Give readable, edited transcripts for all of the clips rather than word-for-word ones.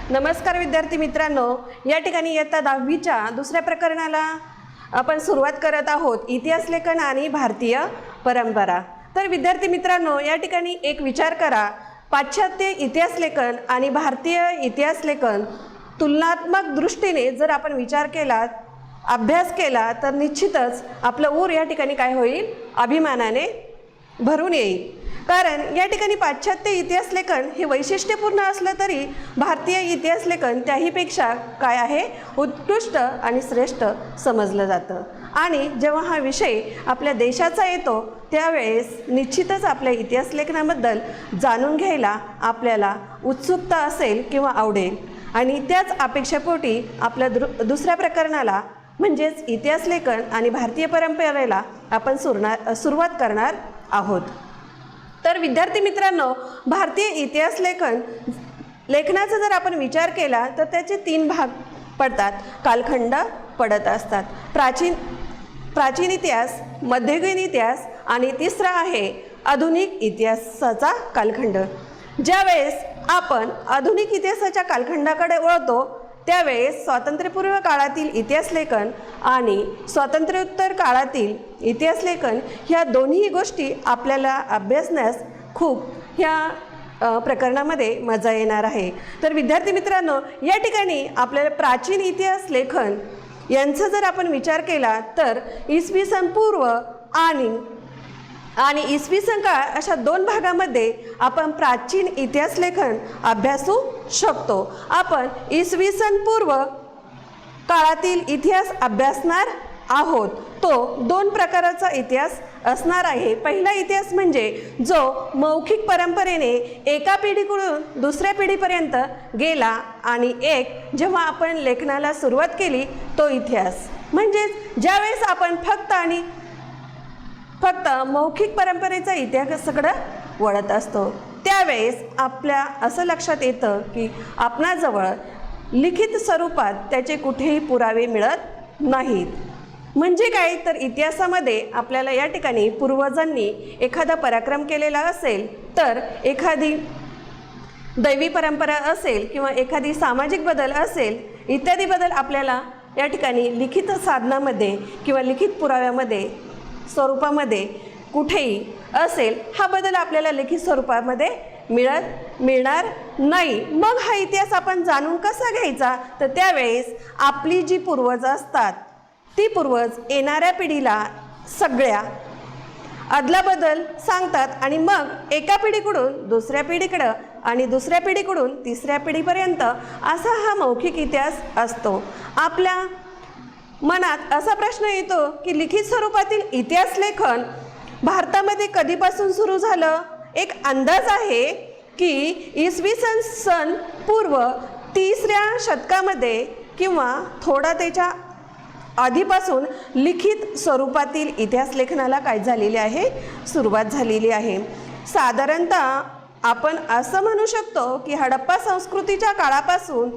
नमस्कार विद्यार्थी मित्रांनो, या ठिकाणी इयत्ता 10वीच्या दुसऱ्या प्रकरणाला आपण सुरुवात करत आहोत, इतिहास लेखन आणि भारतीय परंपरा। तर विद्यार्थी मित्रांनो, या ठिकाणी एक विचार करा, पाश्चात्य इतिहास लेखन आणि भारतीय इतिहास लेखन तुलनात्मक दृष्टीने जर आपण विचार केला, अभ्यास केला तर निश्चितच आपलं ऊर या ठिकाणी काय होईल, अभिमानाने भरून येईल। कारण या ठिकाणी पाश्चात्य इतिहास लेखन हे वैशिष्ट्यपूर्ण असलं तरी भारतीय इतिहास लेखन त्याहीपेक्षा काय आहे, उत्कृष्ट आणि श्रेष्ठ समजलं जातं। आणि जेव्हा हा विषय आपल्या देशाचा येतो त्यावेळेस निश्चितच आपल्या इतिहास लेखनाबद्दल जाणून घ्यायला आपल्याला उत्सुकता असेल किंवा आवडेल। आणि त्याच अपेक्षेपोटी आपल्या दुसऱ्या प्रकरणाला म्हणजेच इतिहास लेखन आणि भारतीय परंपरेला आपण सुरुवात करणार आहोत। तर विद्यार्थी मित्रांनो, भारतीय इतिहास लेखनाचा जर आपण विचार केला तर त्याचे 3 भाग पडतात, कालखंड पडत असतात। प्राचीन इतिहास, मध्ययुगीन इतिहास आणि तिसरा आहे आधुनिक इतिहासाचा कालखंड। ज्यावेळेस आपण आधुनिक इतिहासाच्या कालखंडाकडे वळतो त्यावेळेस स्वातंत्र्यपूर्व काळातील इतिहास लेखन आणि स्वातंत्र्योत्तर काळातील इतिहास लेखन ह्या दोन्ही गोष्टी आपल्याला अभ्यासण्यास खूप ह्या प्रकरणामध्ये मजा येणार आहे। तर विद्यार्थी मित्रांनो, या ठिकाणी आपल्याला प्राचीन इतिहास लेखन यांचा जर आपण विचार केला तर इसवी सन पूर्व आणि इसवी सन काळ अशा 2 भागामध्ये आपण प्राचीन इतिहास लेखन अभ्यासू शकतो। आपण इसवी सन पूर्व काळातील इतिहास अभ्यासणार आहोत। तो 2 प्रकाराचा इतिहास असणार आहे। पहिला इतिहास म्हणजे जो मौखिक परंपरेने एका पिढीकडून दुसऱ्या पिढीपर्यंत गेला आणि एक जेव्हा आपण लेखनाला सुरुवात केली तो इतिहास, म्हणजेच ज्यावेळेस आपण फक्त मौखिक परंपरेचा इतिहासाकडे वळत असतो त्यावेळेस आपल्या असं लक्षात येतं की आपणाजवळ लिखित स्वरूपात त्याचे कुठेही पुरावे मिळत नाहीत। म्हणजे काय तर इतिहासामध्ये आपल्याला या ठिकाणी पूर्वजांनी एखादा पराक्रम केलेला असेल तर एखादी दैवी परंपरा असेल किंवा एखादी सामाजिक बदल असेल इत्यादी बदल आपल्याला या ठिकाणी लिखित साधनामध्ये किंवा लिखित पुराव्यामध्ये स्वरूपामध्ये कुठेही असेल, हा बदल आपल्याला लिखित स्वरूपामध्ये मिळणार नाही। मग हा इतिहास आपण जाणून कसा घ्यायचा तर त्यावेळेस आपली जी पूर्वज असतात ती पूर्वज येणाऱ्या पिढीला सगळ्या अदलाबदल सांगतात आणि मग एका पिढीकडून दुसऱ्या पिढीकडं आणि दुसऱ्या पिढीकडून तिसऱ्या पिढीपर्यंत असा हा मौखिक इतिहास असतो। आपल्या मनात असा प्रश्न येतो की लिखित स्वरूपातील इतिहास लेखन भारतामध्ये कधीपासून सुरू झालं। एक अंदाज आहे की इसवी सन पूर्व 3ऱ्या शतकामध्ये किंवा थोडा त्याच्या आधीपासून लिखित स्वरूपातील इतिहास लेखनाला काय झालेली आहे, सुरुवात झालेली आहे। साधारणतः आपण असं म्हणू शकतो की हडप्पा संस्कृतीच्या काळापासून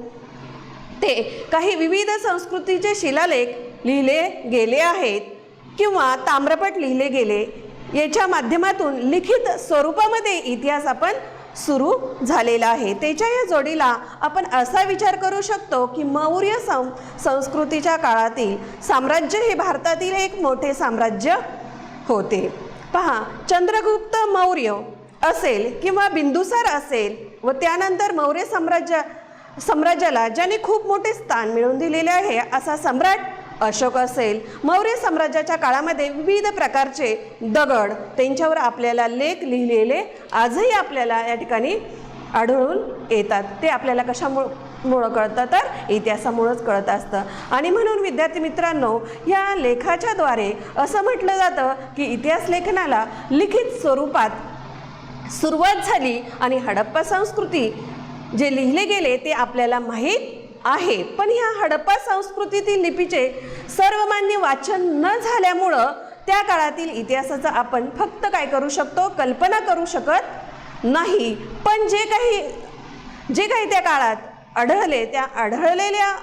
ते काही विविध संस्कृतीचे शिलालेख लिहिले गेले आहेत किंवा ताम्रपट लिहिले गेले, याच्या माध्यमातून लिखित स्वरूपामध्ये इतिहास आपण सुरू झालेला आहे। त्याच्या या जोडीला आपण असा विचार करू शकतो की मौर्य संस्कृतीच्या काळातील साम्राज्य हे भारतातील एक मोठे साम्राज्य होते। पहा, चंद्रगुप्त मौर्य असेल किंवा बिंदुसार असेल व त्यानंतर मौर्य साम्राज्याला ज्याने खूप मोठे स्थान मिळवून दिलेले आहे असा सम्राट अशोक असेल। मौर्य साम्राज्याच्या काळामध्ये विविध प्रकारचे दगड त्यांच्यावर आपल्याला लेख लिहिलेले आजही आपल्याला या ठिकाणी आढळून येतात। ते आपल्याला कशामुळं कळतं तर इतिहासामुळंच कळत असतं। आणि म्हणून विद्यार्थी मित्रांनो, या लेखाच्याद्वारे असं म्हटलं जातं की इतिहास लेखनाला लिखित स्वरूपात सुरुवात झाली आणि हडप्पा संस्कृती जे लिहिले गेले ते आपल्याला माहीत आहे। पण ह्या हडप्पा संस्कृतीतील लिपीचे सर्वमान्य वाचन न झाल्यामुळं त्या काळातील इतिहासाचा आपण फक्त काय करू शकतो, कल्पना करू शकत नाही। पण जे काही त्या काळात आढळले त्या आढळलेल्या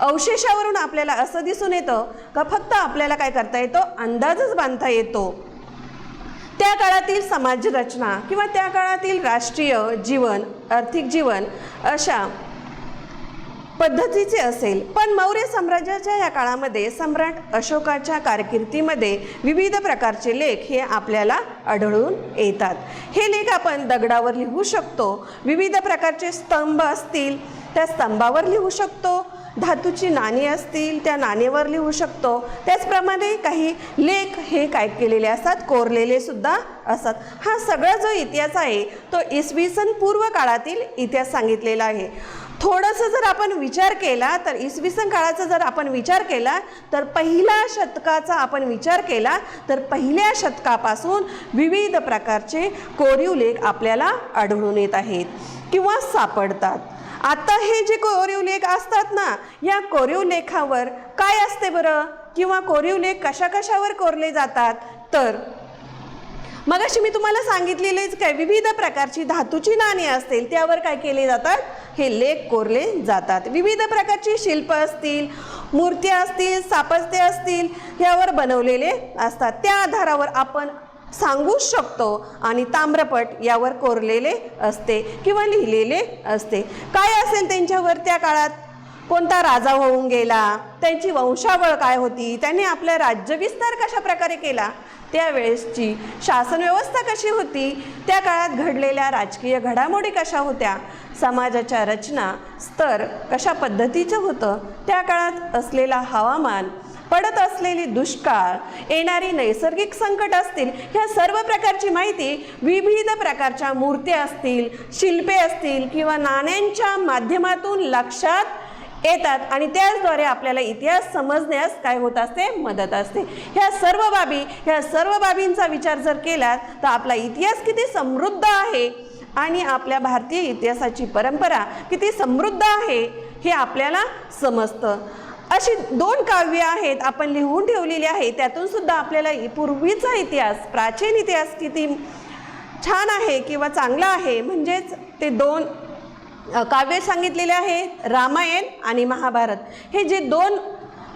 अवशेषावरून आपल्याला असं दिसून येतं का फक्त आपल्याला काय करता येतो, अंदाजच बांधता येतो। त्या काळातील समाज रचना किंवा त्या काळातील राष्ट्रीय जीवन, आर्थिक जीवन अशा पद्धतीचे असेल. पण मौर्य साम्राज्याच्या या काळामध्ये सम्राट अशोकाच्या कारकिर्दीमध्ये विविध प्रकारचे लेख हे आपल्याला आढळून येतात. हे लेख आपण दगडावर लिहू शकतो, विविध प्रकारचे स्तंभ असतील त्या स्तंभावर लिहू शकतो, धातूची नाणी असतील त्या नाणेवर लिहू शकतो. त्याचप्रमाणे काही लेख हे काय केलेले असतात, कोरलेले सुद्धा असतात. हा सगळा जो इतिहास आहे तो इसवी सन पूर्व काळातील इतिहास सांगितलेला आहे. थोडंसं जर आपण विचार केला तर इसवी सन काळाचा जर आपण विचार केला तर पहिल्या शतकाचा आपण विचार केला तर पहिल्या शतकापासून विविध प्रकारचे कोरीव लेख आपल्याला आढळून येत आहेत किंवा सापडतात. आता हे जे कोरीव लेख असतात ना, या कोरीव लेखावर काय असते बरं, किंवा कोरीव लेख कशा कशावर कोरले जातात, तर मगाशी मी तुम्हाला सांगितलेलेच काय, विविध प्रकारची धातूची नाणी असतील त्यावर काय केले जातात, हे लेख कोरले जातात. विविध प्रकारची शिल्प असतील, मूर्त्या असतील, स्थापत्य असतील यावर बनवलेले असतात. त्या आधारावर आपण सांगू शकतो. आणि ताम्रपट यावर कोरलेले असते किंवा लिहिलेले असते. काय असेल त्यांच्यावर, त्या काळात कोणता राजा होऊन गेला, त्यांची वंशावळ काय होती, त्यांनी आपला राज्यविस्तार कशा प्रकारे केला, त्यावेळेसची शासन व्यवस्था कशी होती, त्या काळात घडलेल्या राजकीय घडामोडी कशा होत्या, समाजाच्या रचना स्तर कशा पद्धतीचं होतं, त्या काळात असलेला हवामान, पडत असलेली दुष्काळ, येणारी नैसर्गिक संकट असतील, ह्या सर्व प्रकारची माहिती विविध प्रकारच्या मूर्त्या असतील, शिल्पे असतील किंवा नाण्यांच्या माध्यमातून लक्षात येतात आणि त्याचद्वारे आपल्याला इतिहास समजण्यास काय होत असते, मदत असते. ह्या सर्व बाबींचा विचार जर केला तर आपला इतिहास किती समृद्ध आहे आणि आपल्या भारतीय इतिहासाची परंपरा किती समृद्ध आहे हे आपल्याला समजतं. अशी 2 काव्य आहेत आपण लिहून ठेवलेली आहे, त्यातून सुद्धा आपल्याला पूर्वीचा इतिहास, प्राचीन इतिहास किती छान आहे किंवा चांगला आहे. म्हणजेच ते 2 काव्य सांगितलेले आहेत, रामायण आणि महाभारत. हे जे 2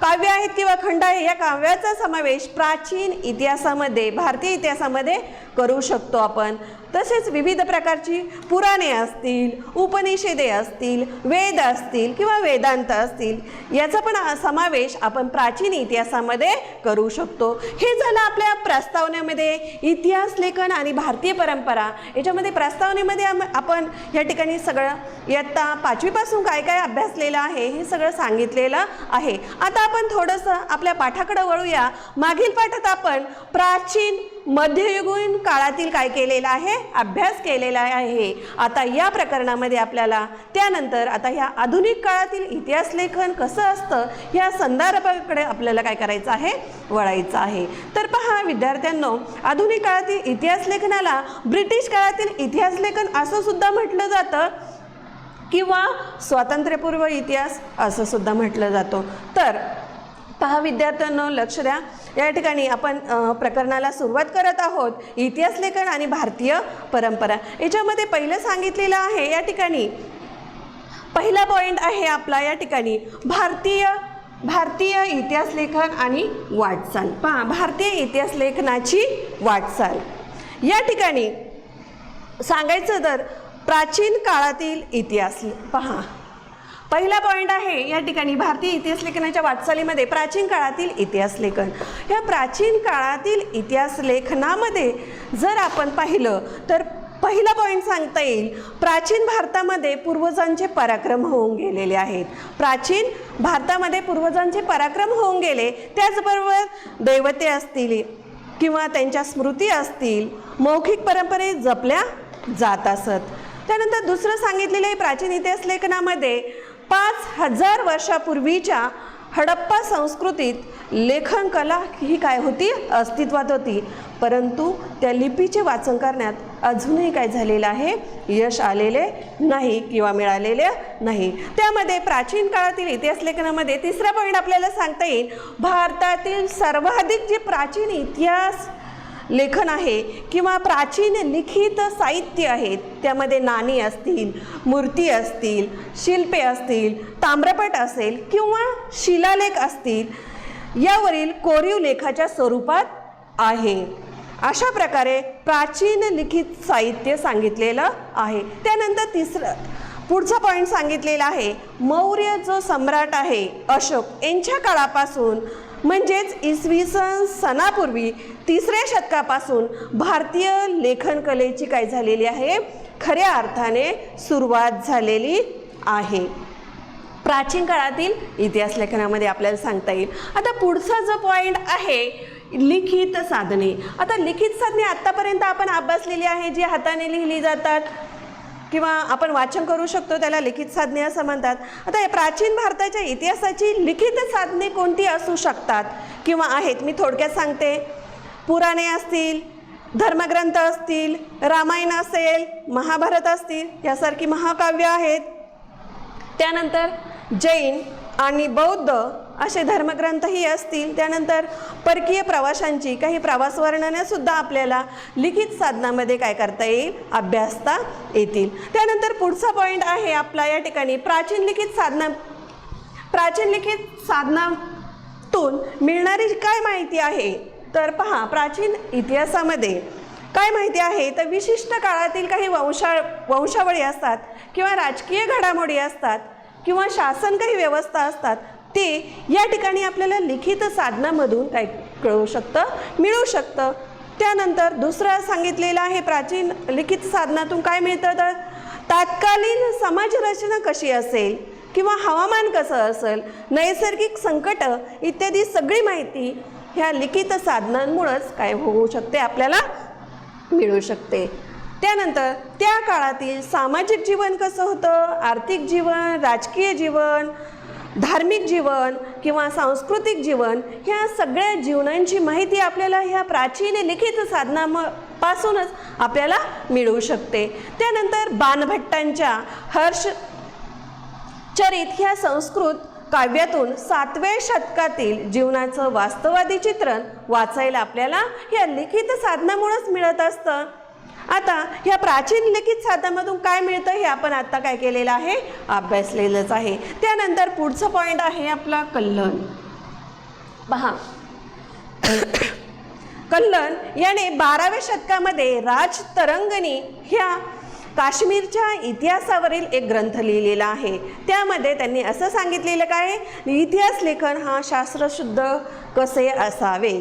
काव्य आहेत किंवा खंड आहे, या काव्याचा समावेश प्राचीन इतिहासामध्ये, भारतीय इतिहासामध्ये करू शकतो आपण. तसेच विविध प्रकारची पुराणे असतील, उपनिषदे असतील, वेद असतील किंवा वेदांत असतील, याचा पण समावेश आपण प्राचीन इतिहासामध्ये करू शकतो. हे झालं आपल्या प्रस्तावनेमध्ये इतिहास लेखन आणि भारतीय परंपरा. याच्यामध्ये प्रस्तावनेमध्ये आपण या ठिकाणी सगळं इयत्ता 5वी पासून काय काय अभ्यासलेलं आहे हे सगळं सांगितलेलं आहे. आता आपण थोडंसं आपल्या पाठाकडे वळूया. मागील पाठात आपण प्राचीन मध्ययुगीन काळातील काय केलेलं आहे, अभ्यास केलेला आहे. आता या प्रकरणामध्ये आपल्याला त्यानंतर आता ह्या आधुनिक काळातील इतिहास लेखन कसं असतं ह्या संदर्भाकडे आपल्याला काय करायचं आहे, वळायचं आहे. तर पहा विद्यार्थ्यांनो, आधुनिक काळातील इतिहास लेखनाला ब्रिटिश काळातील इतिहास लेखन असं सुद्धा म्हटलं जातं किंवा स्वातंत्र्यपूर्व इतिहास असं सुद्धा म्हटलं जातं. तर पहा विद्यार्थ्यांनो, लक्ष द्या. या ठिकाणी आपण प्रकरणाला सुरुवात करत आहोत, इतिहास लेखन आणि भारतीय परंपरा. याच्यामध्ये पहिलं सांगितलेलं आहे, या ठिकाणी पहिला पॉईंट आहे आपला या ठिकाणी भारतीय इतिहास लेखन आणि वाटचाल. पहा, भारतीय इतिहास लेखनाची वाटचाल. या ठिकाणी सांगायचं तर प्राचीन काळातील इतिहास. पहा, पहिला पॉईंट आहे या ठिकाणी भारतीय इतिहास लेखनाच्या वाटचालीमध्ये प्राचीन काळातील इतिहास लेखन. या प्राचीन काळातील इतिहास लेखनामध्ये जर आपण पाहिलं तर पहिला पॉईंट सांगता येईल, प्राचीन भारतामध्ये पूर्वजांचे पराक्रम होऊन गेलेले आहेत. प्राचीन भारतामध्ये पूर्वजांचे पराक्रम होऊन गेले, त्याचबरोबर दैवते असतील किंवा त्यांच्या स्मृती असतील, मौखिक परंपरे जपल्या जात असत. त्यानंतर दुसरं सांगितलेलं आहे प्राचीन इतिहास लेखनामध्ये 5000 वर्षापूर्वीच्या हडप्पा संस्कृतीत लेखन कला ही काय होती, अस्तित्वात होती. परंतु त्या लिपीचे वाचन करण्यात अजूनही काय झालेलं आहे, यश आलेले नाही किंवा मिळालेले नाही. त्यामध्ये प्राचीन काळातील इतिहास लेखनामध्ये तिसरा पॉईंट आपल्याला सांगता येईल, भारतातील सर्वाधिक जे प्राचीन इतिहास लेखन आहे किंवा प्राचीन लिखित साहित्य आहेत, त्यामध्ये नाणी असतील, मूर्ती असतील, शिल्पे असतील, ताम्रपट असेल किंवा शिलालेख असतील, यावरील कोरीव लेखाच्या स्वरूपात आहे. अशा प्रकारे प्राचीन लिखित साहित्य सांगितलेलं आहे. त्यानंतर पुढचा पॉईंट सांगितलेला आहे, मौर्य जो सम्राट आहे अशोक यांच्या काळापासून म्हणजेच इसवी सनापूर्वी 3ऱ्या शतकापासून भारतीय लेखन कलेची काय झालेली आहे, खऱ्या अर्थाने सुरुवात झालेली आहे. प्राचीन काळातील इतिहास लेखनामध्ये आपल्याला सांगता येईल. आता पुढचा जो पॉईंट आहे लिखित साधने. आता लिखित साधने आत्तापर्यंत आपण अभ्यासलेली आहे, जी हाताने लिहिली जातात किंवा आपण वाचन करू शकतो, त्याला लिखित साधने असं म्हणतात. आता प्राचीन भारताच्या इतिहासाची लिखित साधने कोणती असू शकतात किंवा आहेत, मी थोडक्यात सांगते. पुराणे असतील, धर्मग्रंथ असतील, रामायण असेल, महाभारत असतील, यासारखी महाकाव्य आहेत. त्यानंतर जैन आणि बौद्ध असे धर्मग्रंथही असतील. त्यानंतर परकीय प्रवाशांची काही प्रवास वर्णनेसुद्धा आपल्याला लिखित साधनामध्ये काय करता येईल, अभ्यासता येतील. त्यानंतर पुढचा पॉईंट आहे आपला या ठिकाणी प्राचीन लिखित साधनातून मिळणारी काय माहिती आहे. तर पहा, प्राचीन इतिहासामध्ये काय माहिती आहे, तर विशिष्ट काळातील काही वंशावळी असतात किंवा राजकीय घडामोडी असतात किंवा शासन काही व्यवस्था असतात, ते या ठिकाणी आपल्याला लिखित साधनामधून काय मिळू शकतं. त्यानंतर दुसरं सांगितलेलं आहे, प्राचीन लिखित साधनातून काय मिळतं, तर तात्कालीन समाज रचना कशी असेल किंवा हवामान कसं असेल, नैसर्गिक संकट इत्यादी सगळी माहिती ह्या लिखित साधनांमुळेच काय होऊ शकते, आपल्याला मिळू शकते. त्यानंतर त्या काळातील सामाजिक जीवन कसं होतं, आर्थिक जीवन, राजकीय जीवन, धार्मिक जीवन किंवा सांस्कृतिक जीवन, ह्या सगळ्या जीवनांची माहिती आपल्याला ह्या प्राचीन लिखित साधनापासूनच आपल्याला मिळू शकते. त्यानंतर बाणभट्टांच्या हर्षचरित ह्या संस्कृत काव्यातून 7व्या शतकातील जीवनाचं वास्तववादी चित्रण वाचायला आपल्याला ह्या लिखित साधनामुळेच मिळत असतं. आता ह्या प्राचीन लिखित साधनामधून काय मिळतं हे आपण आता काय केलेलं आहे, अभ्यासलेलंच आहे. त्यानंतर पुढचं पॉईंट आहे आपला कल्लन. पहा, कल्लन याने 12व्या शतकामध्ये राजतरंगणी ह्या काश्मीरच्या इतिहासावरील एक ग्रंथ लिहिलेला आहे. त्यामध्ये त्यांनी असं सांगितलेलं काय, इतिहास लेखन हा शास्त्रशुद्ध कसे असावे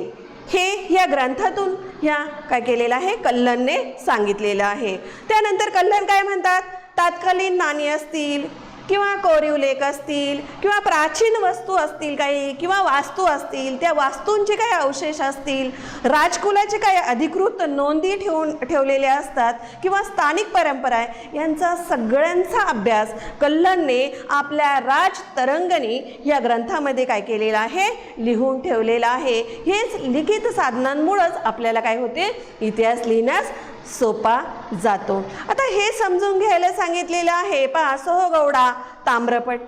हे या ग्रंथातून ह्या काय केलेलं आहे, कल्लनने सांगितलेलं आहे. त्यानंतर कल्लन काय म्हणतात, तात्कालीन नाणी असतील किंवा कोरीव लेख असतील किंवा प्राचीन वस्तू असतील काही किंवा वास्तू असतील, त्या वास्तूंचे काही अवशेष असतील, राजकुलाचे काही अधिकृत नोंदी ठेवलेल्या असतात किंवा स्थानिक परंपरा यांचा सगळ्यांचा अभ्यास कल्लनने आपल्या राजतरंगणी या ग्रंथामध्ये काय केलेला आहे, लिहून ठेवलेला आहे. हेच लिखित साधनांमुळेच आपल्याला काय होते, इतिहास लिहिण्यास सोपा जातो. आता हे समजून घ्यायला सांगितलेलं आहे. पहा, सोहगौडा ताम्रपट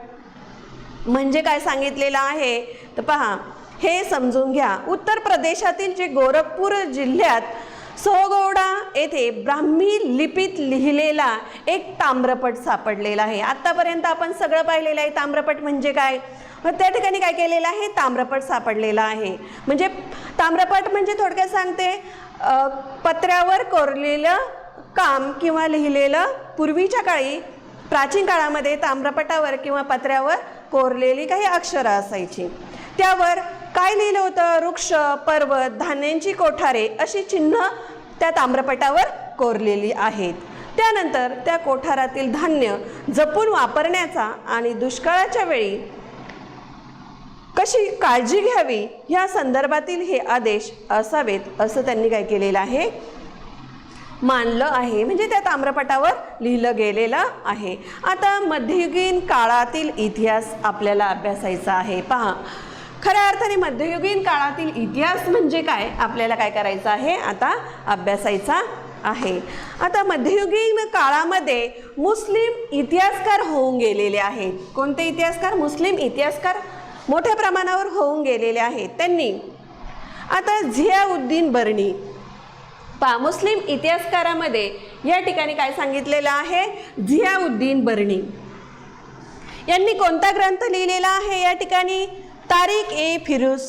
म्हणजे काय सांगितलेलं आहे, तर पहा हे समजून घ्या. उत्तर प्रदेशातील जे गोरखपूर जिल्ह्यात सोहगौडा येथे ब्राह्मी लिपीत लिहिलेला एक ताम्रपट सापडलेला आहे. आतापर्यंत आपण सगळं पाहिलेलं आहे. ताम्रपट म्हणजे काय, त्या ठिकाणी काय केलेलं आहे, ताम्रपट सापडलेला आहे. म्हणजे ताम्रपट म्हणजे थोडक्यात सांगते, पत्र्यावर कोरलेलं काम किंवा लिहिलेलं. पूर्वीच्या काळी प्राचीन काळामध्ये ताम्रपटावर किंवा पत्र्यावर कोरलेली काही अक्षरं असायची. त्यावर काय लिहिलं होतं, वृक्ष, पर्वत, धान्यांची कोठारे अशी चिन्ह त्या ताम्रपटावर कोरलेली आहेत. त्यानंतर त्या कोठारातील धान्य जपून वापरण्याचा आणि दुष्काळाच्या वेळी कशी काळजी घ्यावी या संदर्भातील हे आदेश असावेत असं त्यांनी काय केलेलं आहे, मानलं आहे. म्हणजे त्या ताम्रपटावर लिहिलं गेलेलं आहे. आता मध्ययुगीन काळातील इतिहास आपल्याला अभ्यासायचा आहे. पहा, खऱ्या अर्थाने मध्ययुगीन काळातील इतिहास म्हणजे काय आपल्याला काय करायचं आहे, आता अभ्यासायचा आहे. आता मध्ययुगीन काळामध्ये मुस्लिम इतिहासकार होऊन गेलेले आहेत. कोणते इतिहासकार, मुस्लिम इतिहासकार मोठ्या प्रमाणावर होऊन गेलेले आहेत. त्यांनी आता झियाउद्दीन बर्नी, पहा मुस्लिम इतिहासकारामध्ये या ठिकाणी काय सांगितलेलं आहे, झियाउद्दीन बर्नी यांनी कोणता ग्रंथ लिहिलेला आहे या ठिकाणी, तारीख ए फिरोज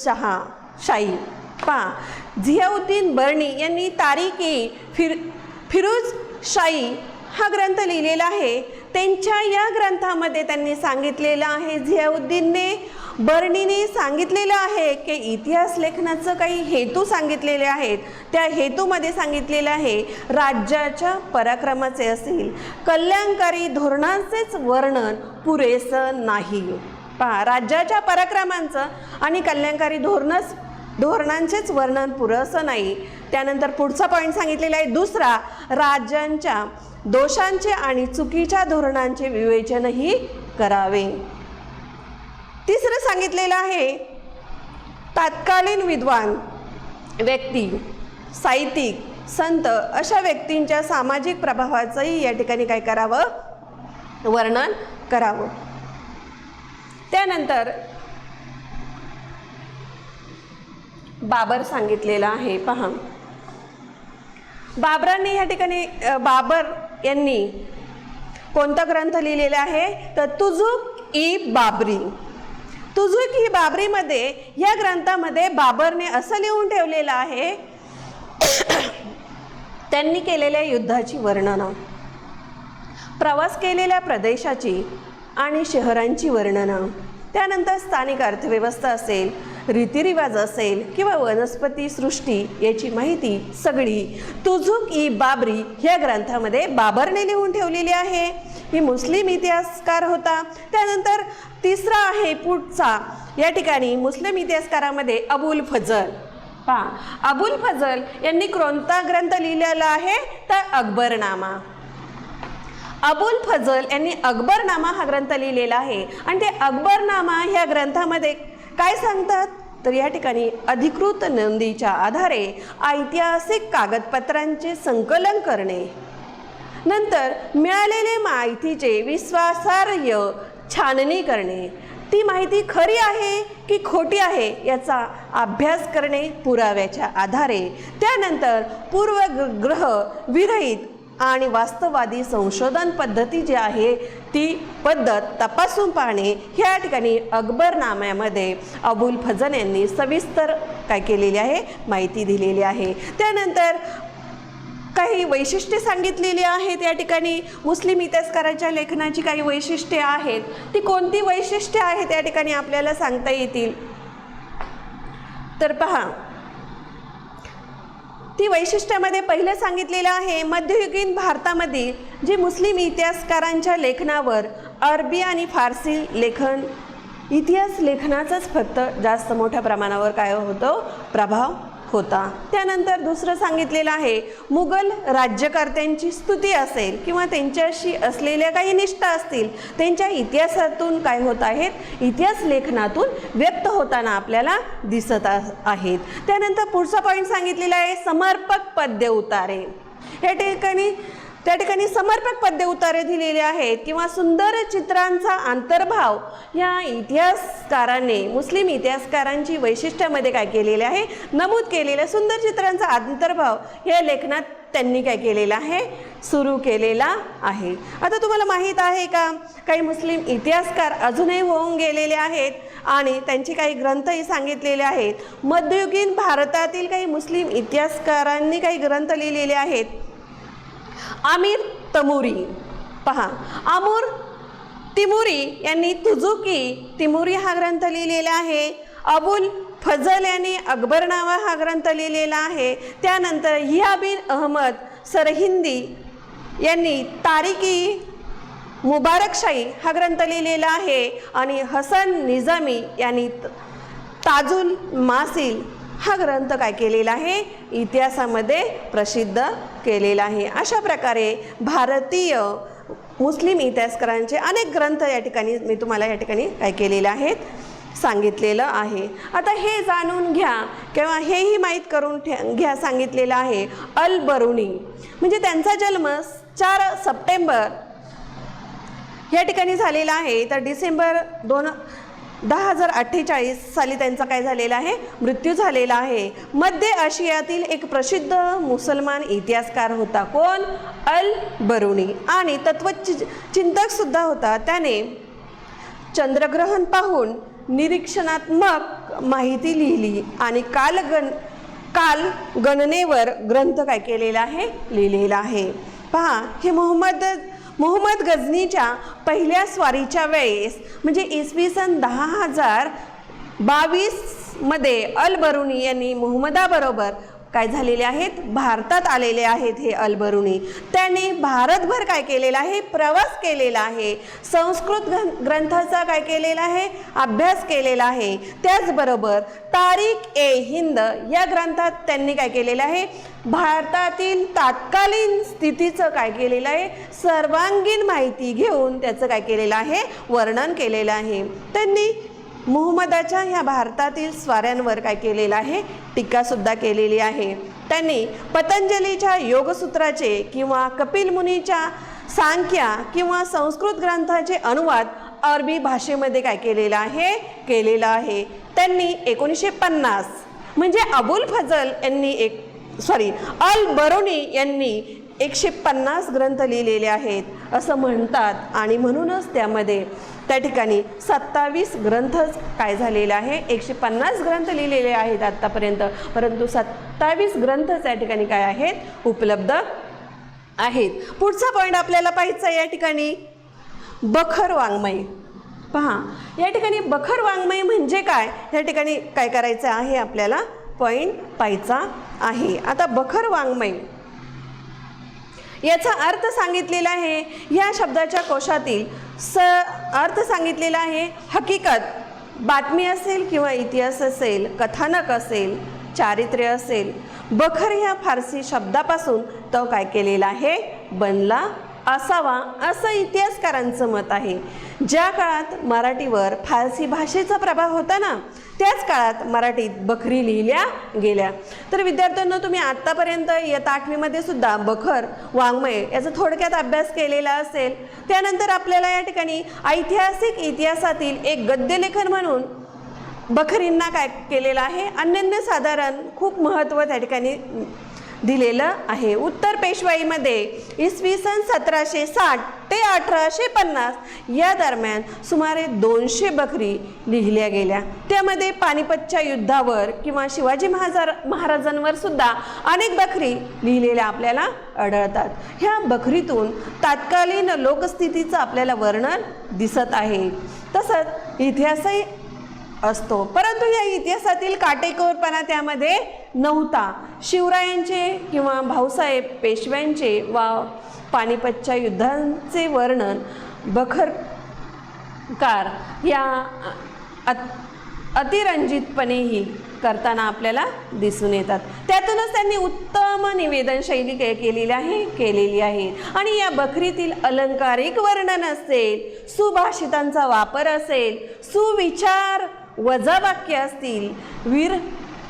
शाही. पहा, झियाउद्दीन बर्नी यांनी तारीख ए फिरोज शाही हा ग्रंथ लिहिलेला आहे. त्यांच्या या ग्रंथामध्ये त्यांनी सांगितलेलं आहे, झियाउद्दीनने बर्नीने सांगितलेलं आहे की इतिहास लेखनाचं काही हेतू सांगितलेले आहेत. त्या हेतूमध्ये सांगितलेलं आहे राज्याच्या पराक्रमाचे असेल, कल्याणकारी धोरणांचेच वर्णन पुरेसं नाही. पहा, राज्याच्या पराक्रमांचं आणि कल्याणकारी धोरणांचेच वर्णन पुरेसं नाही. त्यानंतर पुढचा पॉईंट सांगितलेला आहे दुसरा, राज्यांच्या दोषांचे आणि चुकीच्या धोरणांचे विवेचनही करावे. तिसरं सांगितलेलं आहे तत्कालीन विद्वान व्यक्ती, साहित्यिक, संत अशा व्यक्तींच्या सामाजिक प्रभावाचंही या ठिकाणी काय करावं, वर्णन करावं. त्यानंतर बाबर सांगितलेला आहे. पहा, बाबरांनी या ठिकाणी बाबर यांनी कोणता ग्रंथ लिहिलेला आहे तर तुझुक-ई-बाबरी. तुझुक-ई-बाबरीमध्ये या ग्रंथामध्ये बाबरने असं लिहून ठेवलेलं आहे त्यांनी केलेल्या युद्धाची वर्णनं, प्रवास केलेल्या प्रदेशाची आणि शहरांची वर्णनं, त्यानंतर स्थानिक अर्थव्यवस्था असेल, रीतिरिवाज असेल किंवा वनस्पती सृष्टी याची माहिती सगळी तुझुक-ई-बाबरी ह्या ग्रंथामध्ये बाबरने लिहून ठेवलेली आहे. ही मुस्लिम इतिहासकार होता. त्यानंतर तिसरा आहे पुढचा या ठिकाणी मुस्लिम इतिहासकारामध्ये अबुल फजल. पहा, अबुल फजल यांनी कोणता ग्रंथ लिहिलेला आहे तर अकबरनामा. अबुल फजल यांनी अकबरनामा हा ग्रंथ लिहिलेला आहे. आणि ते अकबरनामा ह्या ग्रंथामध्ये काय सांगतात तर या ठिकाणी अधिकृत नोंदीच्या आधारे ऐतिहासिक कागदपत्रांचे संकलन करणे, नंतर मिळालेले माहितीचे विश्वासार्ह छाननी करणे, ती माहिती खरी आहे की खोटी आहे याचा अभ्यास करणे पुराव्याच्या आधारे, त्यानंतर पूर्वग्रह विरहित आणि वास्तववादी संशोधन पद्धती जी आहे ती पद्धत तपासून पाहणे, ह्या ठिकाणी अकबरनाम्यामध्ये अबुल फजल यांनी सविस्तर काय केलेली आहे, माहिती दिलेली आहे. त्यानंतर काही वैशिष्ट्ये सांगितलेली आहेत. या ठिकाणी मुस्लिम इतिहासकाराच्या लेखनाची काही वैशिष्ट्ये आहेत. ती कोणती वैशिष्ट्ये आहेत या ठिकाणी आपल्याला सांगता येतील तर पहा, ती वैशिष्ट्यामध्ये पहिलं सांगितलेलं आहे मध्ययुगीन भारतामधील जी मुस्लिम इतिहासकारांच्या लेखनावर अरबी आणि फारसी लेखन, इतिहास लेखनाचाच फक्त जास्त मोठ्या प्रमाणावर काय होतो, प्रभाव होता. त्यानंतर दुसरं सांगितलेलं आहे मुघल राज्यकर्त्यांची स्तुती असेल किंवा त्यांच्याशी असलेल्या काही निष्ठा असतील, त्यांच्या इतिहासातून काय होत आहेत, इतिहास लेखनातून व्यक्त होताना आपल्याला दिसत आहेत. त्यानंतर पुढचा पॉईंट सांगितलेला आहे समर्पक पद्य उतारे. त्या ठिकाणी समर्पक पद्य उतारे दिलेले आहेत किंवा सुंदर चित्रांचा अंतर्भाव या इतिहासकारांनी मुस्लिम इतिहासकारांची वैशिष्ट्यामध्ये काय केलेले आहे, नमूद केलेल्या सुंदर चित्रांचा अंतर्भाव या लेखनात त्यांनी काय केलेला आहे, सुरू केलेला आहे. आता तुम्हाला माहीत आहे का काही मुस्लिम इतिहासकार अजूनही होऊन गेलेले आहेत आणि त्यांचे काही ग्रंथही सांगितलेले आहेत. मध्ययुगीन भारतातील काही मुस्लिम इतिहासकारांनी काही ग्रंथ लिहिलेले आहेत. आमीर तमुरी. पहा, आमूर तिमुरी यांनी तुझुक-ई-तिमुरी हा ग्रंथ लिहिलेला आहे. अबुल फजल यांनी अकबरनामा हा ग्रंथ लिहिलेला आहे. त्यानंतर हिया बिन अहमद सरहिंदी यांनी तारिक-ई-मुबारकशाही हा ग्रंथ लिहिलेला आहे. आणि हसन निजामी यांनी ताजुल मासिल हा ग्रंथ काय केलेला आहे, इतिहासामध्ये प्रसिद्ध केलेला आहे. अशा प्रकारे भारतीय मुस्लिम इतिहासकारांचे अनेक ग्रंथ या ठिकाणी मी तुम्हाला या ठिकाणी काय केलेले आहेत, सांगितलेलं आहे. आता हे जाणून घ्या किंवा हेही माहीत करून घ्या सांगितलेलं आहे अल बरुनी म्हणजे त्यांचा जन्म 4 सप्टेंबर या ठिकाणी झालेला आहे. तर डिसेंबर 1048 साली त्यांचा काय झालेला आहे, मृत्यू झालेला आहे. मध्य आशियातील एक प्रसिद्ध मुसलमान इतिहासकार होता. कोण? अल बरुनी. आणि तत्वचिंतक सुद्धा होता. त्याने चंद्रग्रहण पाहून निरीक्षणात्मक माहिती लिहिली आणि काल गणनेवर ग्रंथ काय केलेला आहे, लिहिलेला आहे. पहा, हे मोहम्मद गझनीच्या पहिल्या स्वारीच्या वेळेस म्हणजे इसवी सन 10,022 मध्ये अल बरुनी यांनी मुहम्मदाबरोबर काय झालेले आहेत, भारतात आलेले आहेत हे अल बरुनी. त्यांनी भारतभर काय केलेलं आहे, प्रवास केलेला आहे, संस्कृत ग्रंथाचा काय केलेला आहे, अभ्यास केलेला आहे. त्याचबरोबर तारीख ए हिंद या ग्रंथात त्यांनी काय केलेलं आहे, भारतातील तात्कालीन स्थितीचं काय केलेलं आहे, सर्वांगीण माहिती घेऊन त्याचं काय केलेलं आहे, वर्णन केलेलं आहे. त्यांनी मुहम्मदाच्या ह्या भारतातील स्वाऱ्यांवर काय केलेलं आहे, टीकासुद्धा केलेली आहे. त्यांनी पतंजलीच्या योगसूत्राचे किंवा कपिल मुनीच्या सांख्या किंवा संस्कृत ग्रंथाचे अनुवाद अरबी भाषेमध्ये काय केलेला आहे. त्यांनी 1950 म्हणजे अबुल फजल यांनी अल बरुनी यांनी 150 ग्रंथ लिहिलेले आहेत असं म्हणतात. आणि म्हणूनच त्यामध्ये त्या ठिकाणी 27 ग्रंथ काय झालेले आहे, 150 ग्रंथ लिहिलेले आहेत आत्तापर्यंत, परंतु 27 ग्रंथ त्या ठिकाणी काय आहेत, उपलब्ध आहेत. पुढचा पॉईंट आपल्याला पाहायचा या ठिकाणी बखर वाङ्मय. पहा या ठिकाणी बखर वाङ्मय म्हणजे काय, या ठिकाणी काय करायचं आहे, आपल्याला पॉईंट पाहायचा आहे. आता बखर वाङ्मय याचा अर्थ सांगितलेला आहे, या शब्दाच्या कोशातील अर्थ सांगितलेला आहे, हकीकत, बातमी असेल किंवा इतिहास असेल, कथानक असेल, चारित्र्य असेल. बखर ह्या फारसी शब्दापासून तो काय केलेला आहे, बनला असावा असं इतिहासकारांचं मत आहे. ज्या काळात मराठीवर फारसी भाषेचा प्रभाव होता ना, त्याच काळात मराठीत बखरी लिहिल्या गेल्या. तर विद्यार्थ्यांनो, तुम्ही आत्तापर्यंत इयत्ता 8वीमध्ये सुद्धा बखर वाङ्मय याचा थोडक्यात अभ्यास केलेला असेल. त्यानंतर आपल्याला या ठिकाणी ऐतिहासिक इतिहासातील एक गद्यलेखन म्हणून बखरींना काय केलेलं आहे, अनन्यसाधारण खूप महत्त्व त्या ठिकाणी दिलेलं आहे. उत्तर पेशवाईमध्ये इसवी सन 1760 ते 1850 या दरम्यान सुमारे 200 बखरी लिहिल्या गेल्या. त्यामध्ये पानिपतच्या युद्धावर किंवा शिवाजी महाराजांवर सुद्धा अनेक बखरी लिहिलेल्या आपल्याला आढळतात. ह्या बखरीतून तत्कालीन लोकस्थितीचं आपल्याला वर्णन दिसत आहे. तसंच इतिहासही असतो, परंतु या इतिहासातील काटेकोरपणा त्यामध्ये नव्हता. शिवरायांचे किंवा भाऊसाहेब पेशव्यांचे वा पानिपतच्या युद्धांचे वर्णन बखरकार या अतिरंजितपणेही करताना आपल्याला दिसून येतात. त्यातूनच त्यांनी उत्तम निवेदन शैली केलेली आहे. आणि या बखरीतील अलंकारिक वर्णन असेल, सुभाषितांचा वापर असेल, सुविचार वजावाक्य असतील, वीर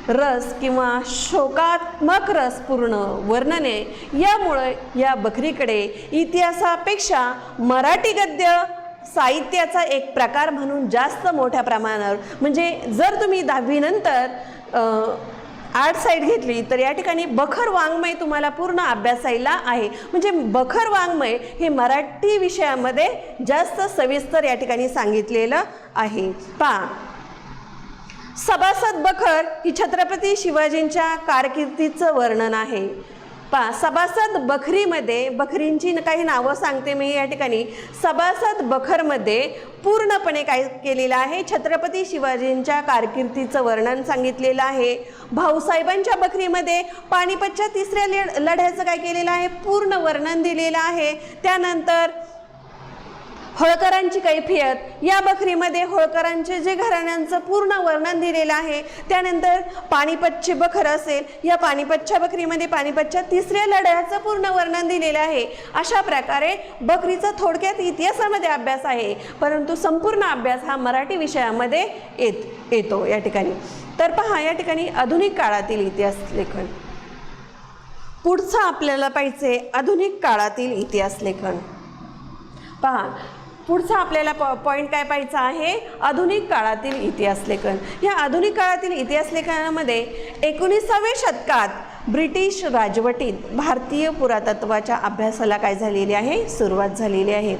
रस किंवा शोकात्मक रसपूर्ण वर्णने, यामुळे या बखरीकडे इतिहासापेक्षा मराठी गद्य साहित्याचा एक प्रकार म्हणून जास्त मोठ्या प्रमाणावर, म्हणजे जर तुम्ही 10वी नंतर आर्ट साईड घेतली तर या ठिकाणी बखर वाङ्मय तुम्हाला पूर्ण अभ्यासायला आहे. म्हणजे बखर वाङ्मय हे मराठी विषयामध्ये जास्त सविस्तर या ठिकाणी सांगितलेलं आहे. पहा, सभासद बखर ही छत्रपती शिवाजींच्या कारकिर्दीचं वर्णन आहे. पहा, सभासद बखरीमध्ये बखरींची काही नावं सांगते मी या ठिकाणी. सभासद बखरमध्ये पूर्णपणे काय केलेलं आहे, छत्रपती शिवाजींच्या कारकिर्दीचं वर्णन सांगितलेलं आहे. भाऊसाहेबांच्या बखरीमध्ये पानिपतच्या 3ऱ्या लढ्याचं काय केलेलं आहे, पूर्ण वर्णन दिलेलं आहे. त्यानंतर होळकरांची कैफियत या बखरीमध्ये होळकरांचे जे घराण्यांचं पूर्ण वर्णन दिलेलं आहे. त्यानंतर पानिपतची बखर असेल, या पानिपतच्या बखरीमध्ये पानिपतच्या 3ऱ्या लढ्याचं पूर्ण वर्णन दिलेलं आहे. अशा प्रकारे बखरीचा थोडक्यात इतिहासामध्ये अभ्यास आहे, परंतु संपूर्ण अभ्यास हा मराठी विषयामध्ये येतो या ठिकाणी. तर पहा, या ठिकाणी आधुनिक काळातील इतिहास लेखन. पुढचं आपल्याला पाहिजे आधुनिक काळातील इतिहास लेखन. पहा, पुढचा आपल्याला पॉईंट काय पाहायचा आहे, आधुनिक काळातील इतिहास लेखन. या आधुनिक काळातील इतिहास लेखनामध्ये 19व्या शतकात ब्रिटिश राजवटीत भारतीय पुरातत्वाच्या अभ्यासाला काय झालेली आहे, सुरुवात झालेली आहे.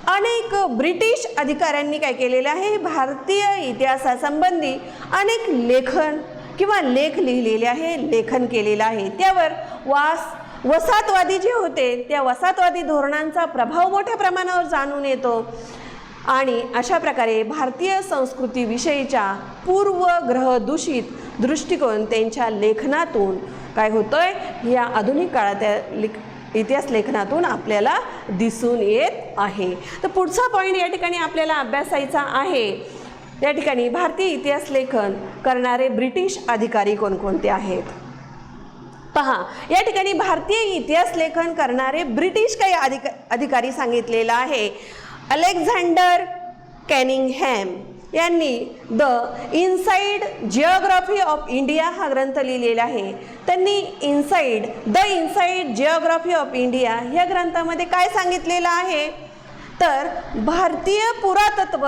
अनेक ब्रिटिश अधिकाऱ्यांनी काय केलेलं आहे, भारतीय इतिहासासंबंधी अनेक लेख लिहिलेले आहे, लेखन केलेलं आहे. त्यावर वसाहतवादी जे होते त्या वसाहतवादी धोरणांचा प्रभाव मोठ्या प्रमाणावर जाणून येतो आणि अशा प्रकारे भारतीय संस्कृतीविषयीच्या पूर्वग्रह दूषित दृष्टिकोन त्यांच्या लेखनातून काय होतोय, या आधुनिक काळातील इतिहास लेखनातून आपल्याला दिसून येत आहे. तर पुढचा पॉईंट या ठिकाणी आपल्याला अभ्यासायचा आहे. या ठिकाणी भारतीय इतिहास लेखन करणारे ब्रिटिश अधिकारी कोणकोणते आहेत पहा. या ठिकाणी भारतीय इतिहास लेखन करणारे ब्रिटिश काही अधिकारी सांगितलेला आहे. अलेक्झांडर कॅनिंगहॅम यांनी the inside geography of India हा ग्रंथ लिहिलेला आहे. त्यांनी the inside geography of India या ग्रंथामध्ये काय सांगितलेलं आहे, तर भारतीय पुरातत्व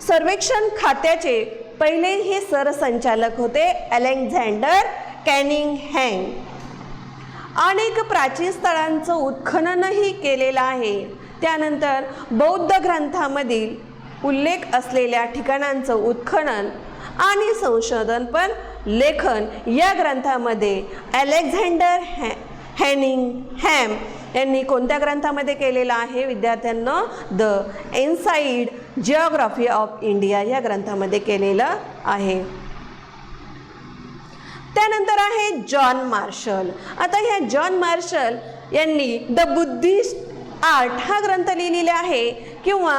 सर्वेक्षण खात्याचे पहिले हे सरसंचालक होते अलेक्झांडर कॅनिंगहॅम. अनेक प्राचीन स्थळांचं उत्खननही केलेलं आहे. त्यानंतर बौद्ध ग्रंथामधील उल्लेख असलेल्या ठिकाणांचं उत्खनन आणि संशोधन पण लेखन या ग्रंथामध्ये अलेक्झांडर कॅनिंगहॅम यांनी कोणत्या ग्रंथामध्ये केलेलं आहे विद्यार्थ्यांना, the inside geography of India या ग्रंथामध्ये केलेलं आहे. त्यानंतर आहे जॉन मार्शल. आता ह्या जॉन मार्शल यांनी द बुद्धिस्ट आर्ट हा ग्रंथ लिहिलेला आहे किंवा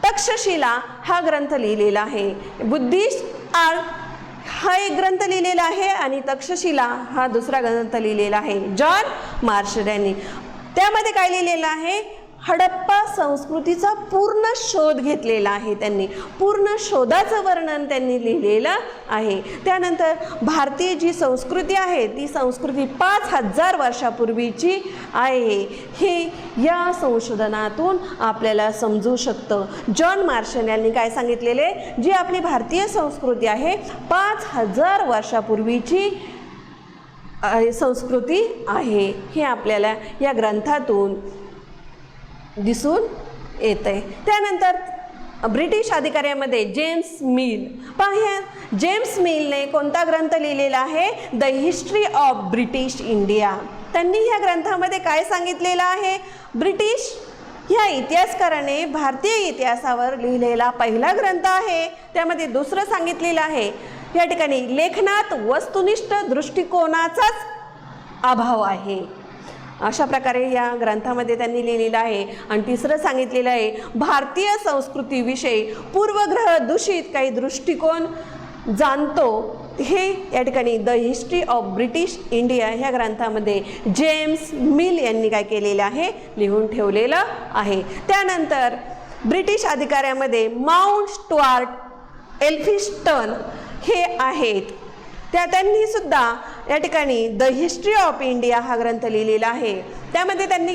तक्षशिला हा ग्रंथ लिहिलेला आहे. बुद्धिस्ट आर्ट हा एक ग्रंथ लिहिलेला आहे आणि तक्षशिला हा दुसरा ग्रंथ लिहिलेला आहे जॉन मार्शल यांनी. त्यामध्ये काय लिहिलेलं आहे, हडप्पा संस्कृतीचा पूर्ण शोध घेतलेला आहे. त्यांनी पूर्ण शोधाचं वर्णन त्यांनी लिहिलेलं आहे. त्यानंतर भारतीय जी संस्कृती आहे ती संस्कृती 5000 वर्षापूर्वीची आहे हे या संशोधनातून आपल्याला समजू शकतं. जॉन मार्शल यांनी काय सांगितलेले, जी आपली भारतीय संस्कृती आहे 5000 वर्षापूर्वीची संस्कृती आहे हे आपल्याला या ग्रंथातून दिसून येते. त्यानंतर ब्रिटिश अधिकाऱ्यामध्ये जेम्स मिल पहा. जेम्स मिलने कोणता ग्रंथ लिहिलेला आहे, the history of British India. त्यांनी ह्या ग्रंथामध्ये काय सांगितलेलं आहे, ब्रिटिश ह्या इतिहासकाराने भारतीय इतिहासावर लिहिलेला पहिला ग्रंथ आहे. त्यामध्ये दुसरं सांगितलेलं आहे या ठिकाणी लेखनात वस्तुनिष्ठ दृष्टिकोनाचाच अभाव आहे. अशा प्रकारे या ग्रंथामध्ये त्यांनी लिहिलेलं आहे. आणि तिसरं सांगितलेलं आहे भारतीय संस्कृतीविषयी पूर्वग्रह दूषित काही दृष्टिकोन जाणतो हे या ठिकाणी the history of British India ह्या ग्रंथामध्ये जेम्स मिल यांनी काय केलेलं आहे, लिहून ठेवलेलं आहे. त्यानंतर ब्रिटिश अधिकाऱ्यामध्ये माउंट स्टुअर्ट, एल्फिन्स्टन हे आहेत. त्यांनी सुद्धा या ठिकाणी द हिस्ट्री ऑफ इंडिया हा ग्रंथ लिहिलेला आहे. त्यामध्ये त्यांनी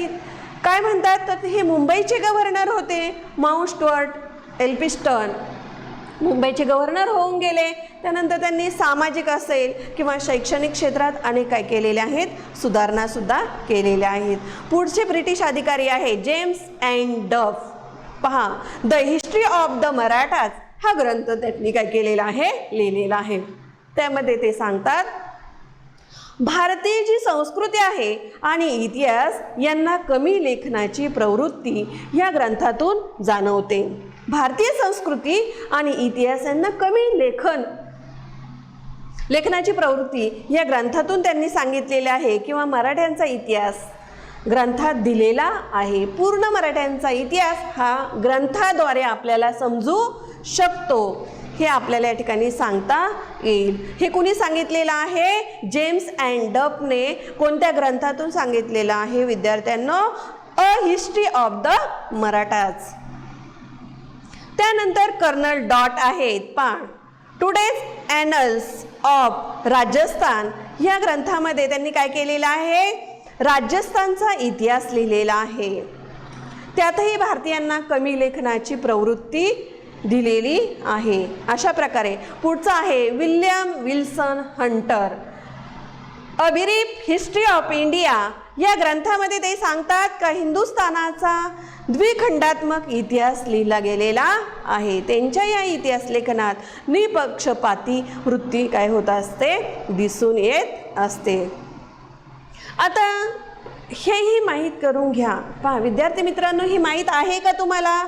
काय म्हणतात, तर हे मुंबईचे गव्हर्नर होते. माउंट स्टुअर्ट, एल्फिन्स्टन मुंबईचे गव्हर्नर होऊन गेले. त्यानंतर त्यांनी सामाजिक असेल किंवा शैक्षणिक क्षेत्रात अनेक काय केलेले आहेत, सुधारणासुद्धा केलेल्या आहेत. पुढचे ब्रिटिश अधिकारी आहे जेम्स अँड डफ. पहा, the history of the Marathas हा ग्रंथ त्यांनी काय केलेला आहे, लिहिलेला आहे. त्यामध्ये ते सांगतात भारतीय जी संस्कृती आहे आणि इतिहास यांना कमी लेखनाची प्रवृत्ती या ग्रंथातून जाणवते. भारतीय संस्कृती आणि इतिहास यांना कमी लेखनाची प्रवृत्ती या ग्रंथातून त्यांनी सांगितलेले आहे किंवा मराठ्यांचा इतिहास ग्रंथात दिलेला आहे. पूर्ण मराठ्यांचा इतिहास हा ग्रंथाद्वारे आपल्याला समजू शकतो हे आपल्याला या ठिकाणी सांगता येईल. हे कुणी सांगितलेलं आहे, जेम्स अँड डफने कोणत्या ग्रंथातून सांगितलेलं आहे विद्यार्थ्यांनो, a history of the Marathas. त्यानंतर कर्नल डॉट आहेत. टुडेज ॲनल्स ऑफ राजस्थान या ग्रंथामध्ये त्यांनी काय केलेलं आहे, राजस्थानचा इतिहास लिहिलेला आहे. त्यातही भारतीयांना कमी लेखनाची प्रवृत्ती दिलेली आहे. अशा प्रकारे पुढचा आहे William Wilson Hunter, a brief history of India या ग्रंथामध्ये ते सांगतात का हिंदुस्थानाचा द्विखंडात्मक इतिहास लिहिला गेलेला आहे. त्यांच्या या इतिहास लेखनात निपक्षपाती वृत्ती काय होत असते, दिसून येत असते. आता हेही माहीत करून घ्या. पहा विद्यार्थी मित्रांनो, ही माहीत आहे का तुम्हाला?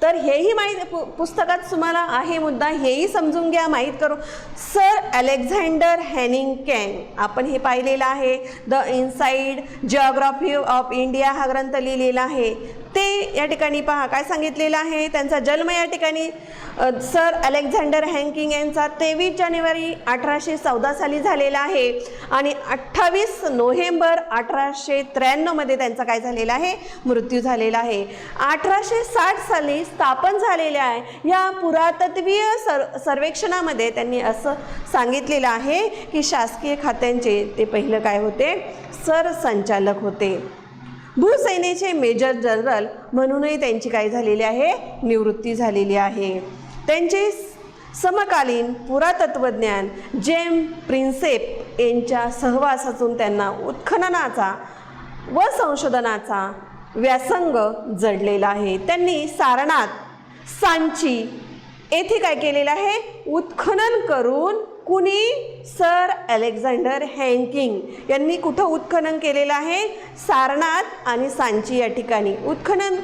तर हेही माहीत पुस्तकात तुम्हाला आहे मुद्दा, हेही समजून घ्या, माहीत करून. सर अलेक्झांडर हॅनिंगकॅन आपण हे पाहिलेलं आहे. The inside geography of India हा ग्रंथ लिहिलेला आहे. ते या ठिकाणी पहा काय सांगितलेलं आहे. त्यांचा जन्म या ठिकाणी सर अलेक्झांडर हॅनिंगकॅन यांचा 23 जानेवारी 1814 साली झालेला आहे आणि 28 नोव्हेंबर 1893 मध्ये त्यांचा काय झालेला आहे, मृत्यू झालेला आहे. 1860 साली स्थापन झालेल्या आहे या पुरातत्वीय सर्वेक्षणामध्ये त्यांनी असं सांगितलेलं आहे की शासकीय खात्यांचे ते पहिलं काय होते, सरसंचालक होते. भूसेनेचे मेजर जनरल म्हणूनही त्यांची काय झालेली आहे, निवृत्ती झालेली आहे. त्यांचे समकालीन पुरातत्वज्ञान जेम्स प्रिन्सेप यांच्या सहवासातून त्यांना उत्खननाचा व संशोधनाचा व्यासंग जडलेला आहे. त्यांनी सारनाथ, सांची येथे काय केलेलं आहे, उत्खनन करून कुणी, सर अलेक्झांडर हॅनिंगकॅन यांनी कुठं उत्खनन केलेलं आहे, सारनाथ आणि सांची या ठिकाणी उत्खनन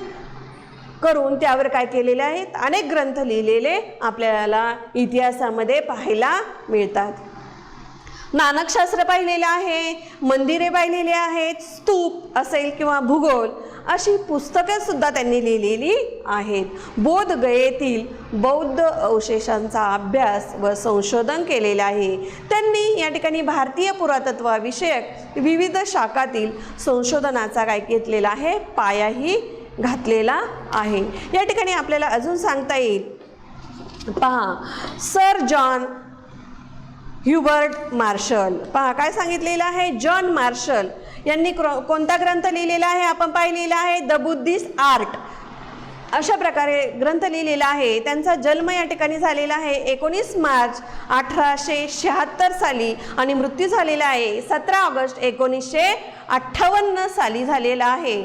करून त्यावर काय केलेले आहेत, अनेक ग्रंथ लिहिलेले आपल्याला इतिहासामध्ये पाहायला मिळतात. नानकशास्त्र पाहिलेलं आहे, मंदिरे पाहिलेली आहेत, स्तूप असेल किंवा भूगोल अशी पुस्तकं सुद्धा त्यांनी लिहिलेली आहेत. बोधगयेतील बौद्ध अवशेषांचा अभ्यास व संशोधन केलेलं आहे. त्यांनी या ठिकाणी भारतीय पुरातत्वविषयक विविध शाखातील संशोधनाचा काय घेतलेला आहे, पायाही घातलेला आहे. या ठिकाणी आपल्याला अजून सांगता येईल, पहा सर जॉन ह्युबर्ट मार्शल, पहा काय सांगितलेलं आहे, जॉन मार्शल यांनी कोणता ग्रंथ लिहिलेला आहे, आपण पाहिलेला आहे द बुद्धिस्ट आर्ट अशा प्रकारे ग्रंथ लिहिलेला आहे. त्यांचा जन्म या ठिकाणी झालेला आहे 19 मार्च 1876 साली आणि मृत्यू झालेला आहे 17 ऑगस्ट 1958 साली झालेला आहे.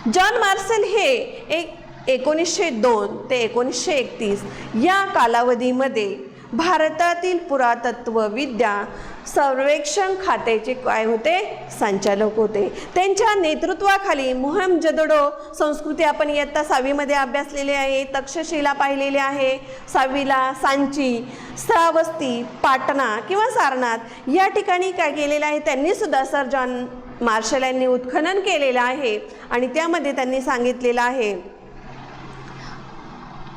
जॉन मार्शल हे 1902 ते 1931 या कालावधीमध्ये भारतातील पुरातत्व विद्या सर्वेक्षण खात्याचे काय होते, संचालक होते. त्यांच्या नेतृत्वाखाली मोहनजोदडो संस्कृती आपण इयत्ता 6वी मध्ये अभ्यासलेले आहे. तक्षशिला पाहिलेले आहे 6वीला. सांची, श्रावस्ती, पाटणा किंवा सारनाथ या ठिकाणी काय केलेलं आहे, त्यांनी सुद्धा सर जॉन मार्शल यांनी उत्खनन केलेलं आहे आणि त्यामध्ये त्यांनी सांगितलेलं आहे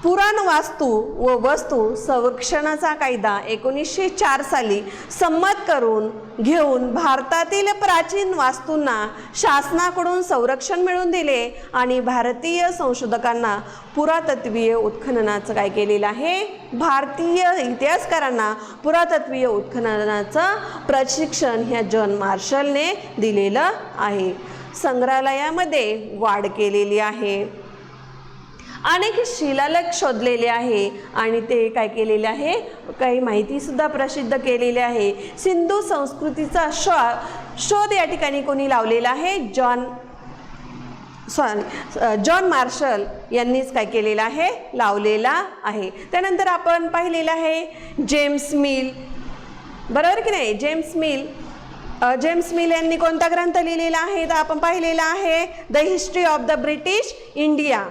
पुराणवास्तू व वस्तू संरक्षणाचा कायदा 1904 साली संमत करून घेऊन भारतातील प्राचीन वास्तूंना शासनाकडून संरक्षण मिळवून दिले आणि भारतीय संशोधकांना पुरातत्वीय उत्खननाचं काय केलेलं आहे, भारतीय इतिहासकारांना पुरातत्वीय उत्खननाचं प्रशिक्षण ह्या जॉन मार्शलने दिलेलं आहे. संग्रहालयामध्ये वाढ केलेली आहे, अनेक शिलालेख शोधलेले आहे आणि ते काय केलेले आहे, काही माहिती सुद्धा प्रसिद्ध केलेली आहे. सिंधू संस्कृतीचा शोध या ठिकाणी कोणी लावलेला आहे, जॉन मार्शल यांनीच काय केलेला आहे, लावलेला आहे. त्यानंतर आपण पाहिलेलं आहे जेम्स मिल, बरोबर की नाही. जेम्स मिल यांनी कोणता ग्रंथ लिहिलेला आहे, तर आपण पाहिलेला आहे the history of the British India.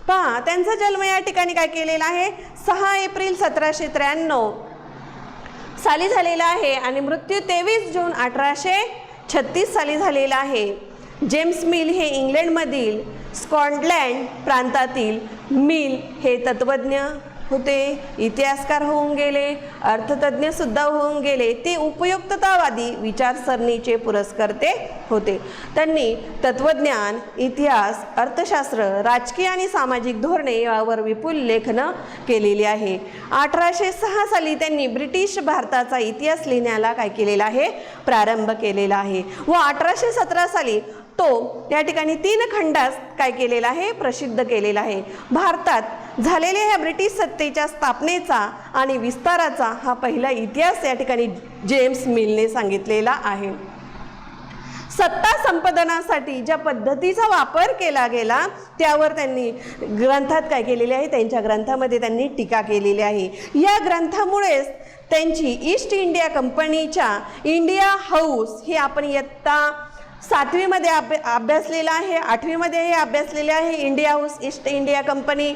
पहा त्यांचा जन्म या ठिकाणी काय केलेला आहे 6 एप्रिल 1793 साली झालेला आहे आणि मृत्यू 23 जून 1836 साली झालेला आहे. जेम्स मिल हे इंग्लंडमधील स्कॉटलँड प्रांतातील मिल हे तत्त्वज्ञ होते, इतिहासकार होऊन गेले, अर्थतज्ञ सुद्धा होऊन गेले. ते उपयुक्ततावादी विचारसरणीचे पुरस्कर्ते होते. त्यांनी तत्त्वज्ञान, इतिहास, अर्थशास्त्र, राजकीय आणि सामाजिक धोरणे यावर विपुल लेखन केलेली आहे. 1806 साली त्यांनी ब्रिटिश भारताचा इतिहास लिहिण्याला काय केलेला आहे, प्रारंभ केलेला आहे व 1817 साली तो या ठिकाणी 3 खंडात काय केलेला आहे, प्रसिद्ध केलेला आहे. भारतात झालेल्या ह्या ब्रिटिश सत्तेच्या स्थापनेचा आणि विस्ताराचा हा पहिला इतिहास या ठिकाणी जेम्स मिलने सांगितलेला आहे. सत्ता संपादनासाठी ज्या पद्धतीचा वापर केला गेला त्यावर त्यांनी ग्रंथात काय केलेले आहे, त्यांच्या ग्रंथामध्ये त्यांनी टीका केलेली आहे. या ग्रंथामुळेच त्यांची ईस्ट इंडिया कंपनीच्या इंडिया हाऊस हे आपण इयत्ता 7वीमध्ये अभ्यासलेलं आहे, 8वीमध्येही अभ्यासलेले आहे. India house east India company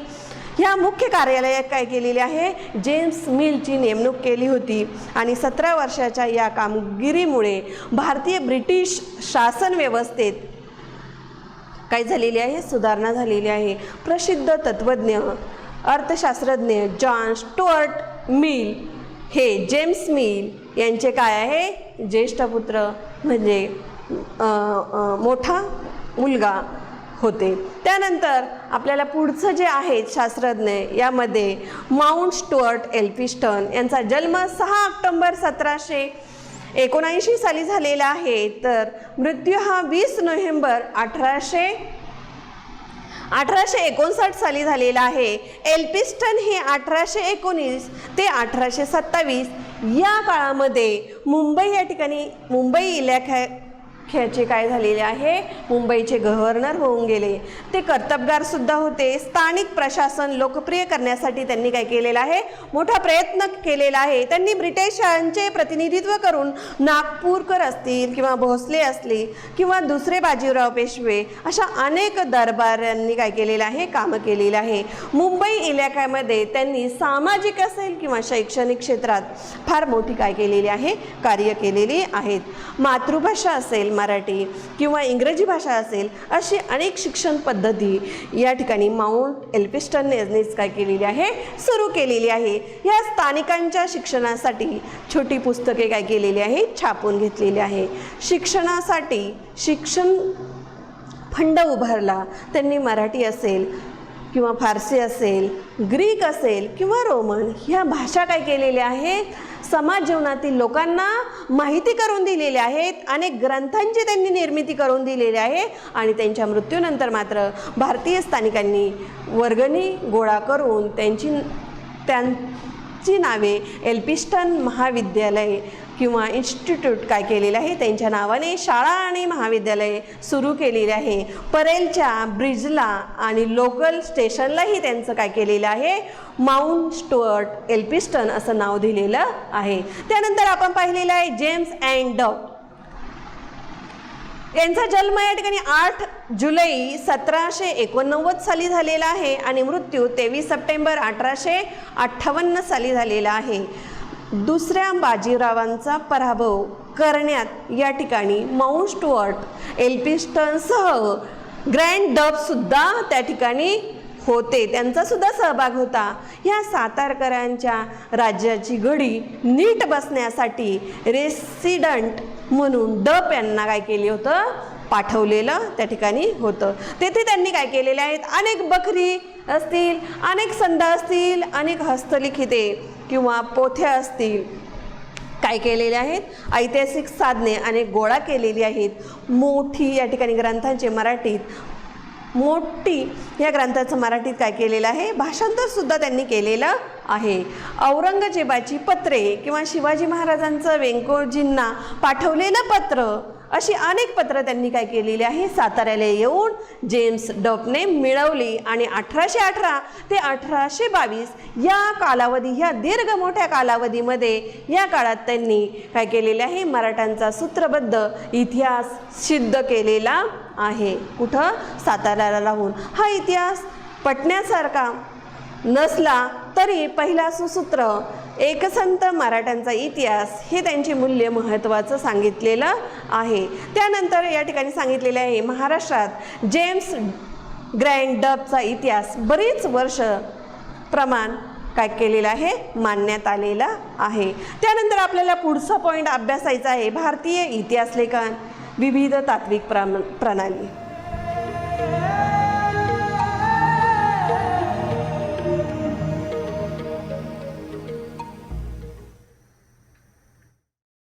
ह्या मुख्य कार्यालयात काय केलेले आहे, जेम्स मिलची नेमणूक केली होती आणि 17 वर्षाच्या या कामगिरीमुळे भारतीय ब्रिटिश शासन व्यवस्थेत काय झालेली आहे, सुधारणा झालेली आहे. प्रसिद्ध तत्त्वज्ञ अर्थशास्त्रज्ञ जॉन स्टुअर्ट मिल हे जेम्स मिल यांचे काय आहे, ज्येष्ठ पुत्र म्हणजे मोठा मुलगा होते. त्यानंतर आपल्याला पुढचं जे आहेत शास्त्रज्ञ यामध्ये माउंट स्टुअर्ट एल्फिन्स्टन यांचा जन्म 6 ऑक्टोबर 1779 साली झालेला आहे, तर मृत्यू हा 20 नोव्हेंबर 1859 साली झालेला आहे. एल्फिन्स्टन हे 1819 ते 1827 या काळामध्ये मुंबई या ठिकाणी मुंबई इलाख्याचे काय झालेले आहे, मुंबईचे गव्हर्नर होऊन गेले. ते कर्तबगार सुद्धा होते. स्थानिक प्रशासन लोकप्रिय करण्यासाठी त्यांनी काय केलेलं आहे, मोठा प्रयत्न केलेला आहे. त्यांनी ब्रिटिशांचे प्रतिनिधित्व करून नागपूरकर असतील किंवा भोसले असले किंवा दुसरे बाजीराव पेशवे अशा अनेक दरबारांनी काय केलेलं आहे, कामं केलेलं आहे. मुंबई इलाख्यामध्ये त्यांनी सामाजिक असेल किंवा शैक्षणिक क्षेत्रात फार मोठी काय केलेली आहे, कार्य केलेली आहेत. मातृभाषा असेल मराठी किंवा इंग्रजी भाषा असेल अशी अनेक शिक्षण पद्धती या ठिकाणी माउंट एल्फिन्स्टन यांनीच काय केलेली आहे, सुरू केलेली आहे. या स्थानिकांच्या शिक्षणासाठी छोटी पुस्तके काय केलेली आहे, छापून घेतलेली आहे. शिक्षणासाठी शिक्षण फंड उभारला त्यांनी. मराठी असेल किंवा फारसी असेल, ग्रीक असेल किंवा रोमन ह्या भाषा काय केलेल्या आहेत, समाज जीवनातील लोकांना माहिती करून दिलेल्या आहेत. अनेक ग्रंथांची त्यांनी निर्मिती करून दिलेली आहे आणि त्यांच्या मृत्यूनंतर मात्र भारतीय स्थानिकांनी वर्गणी गोळा करून त्यांची नावे एल्फिन्स्टन महाविद्यालय किंवा इन्स्टिट्यूट काय केलेलं आहे, त्यांच्या नावाने शाळा आणि महाविद्यालय सुरू केलेले आहे. परेलच्या ब्रिजला आणि लोकल स्टेशनलाही त्यांचं काय केलेलं आहे, माउंट स्टुअर्ट एल्फिन्स्टन असं नाव दिलेलं आहे. त्यानंतर आपण पाहिलेलं आहे जेम्स अँड डफ यांचा जन्म या ठिकाणी 8 जुलै 1789 साली झालेला आहे आणि मृत्यू 23 सप्टेंबर 1858 साली झालेला आहे. दुसऱ्या बाजीरावांचा पराभव करण्यात या ठिकाणी माउंट स्टुअर्ट एल्फिन्स्टनसह ग्रँड डफ सुद्धा त्या ठिकाणी होते, त्यांचा सुद्धा सहभाग होता. या सातारकरांच्या राज्याची घडी नीट बसण्यासाठी रेसिडेंट म्हणून डफ यांना काय केले होतं, पाठवलेलं त्या ठिकाणी होतं. तेथे त्यांनी काय केलेले आहेत, अनेक बखरी असतील, अनेक संद असतील, अनेक हस्तलिखिते किंवा पोथ्या असतील काय केलेले आहेत, ऐतिहासिक साधने अनेक गोळा केलेली आहेत. मोठी या ठिकाणी ग्रंथांचे मराठीत मोठी या ग्रंथाचं मराठीत काय केलेलं आहे, भाषांतर सुद्धा त्यांनी केलेलं आहे. औरंगजेबाची पत्रे किंवा शिवाजी महाराजांचं व्यंकोजींना पाठवलेलं पत्र अशी अनेक पत्र त्यांनी काय केलेली आहे, साताऱ्याला येऊन जेम्स डफने मिळवली आणि 1818 ते 1822 या कालावधी, ह्या दीर्घ मोठ्या कालावधीमध्ये या काळात त्यांनी काय केलेले आहे, मराठ्यांचा सूत्रबद्ध इतिहास सिद्ध केलेला आहे. कुठं, साताऱ्याला राहून. हा इतिहास पटण्यासारखा नसला तरी पहिला सुसूत्र एकसंत मराठ्यांचा इतिहास हे त्यांचे मूल्य महत्त्वाचं सांगितलेलं आहे. त्यानंतर या ठिकाणी सांगितलेले आहे महाराष्ट्रात जेम्स ग्रँड डफचा इतिहास बरीच वर्ष प्रमाण काय केलेलं आहे, मानण्यात आलेला आहे. त्यानंतर आपल्याला पुढचा पॉईंट अभ्यासायचा आहे, भारतीय इतिहास लेखन विविध तात्विक प्रणाली.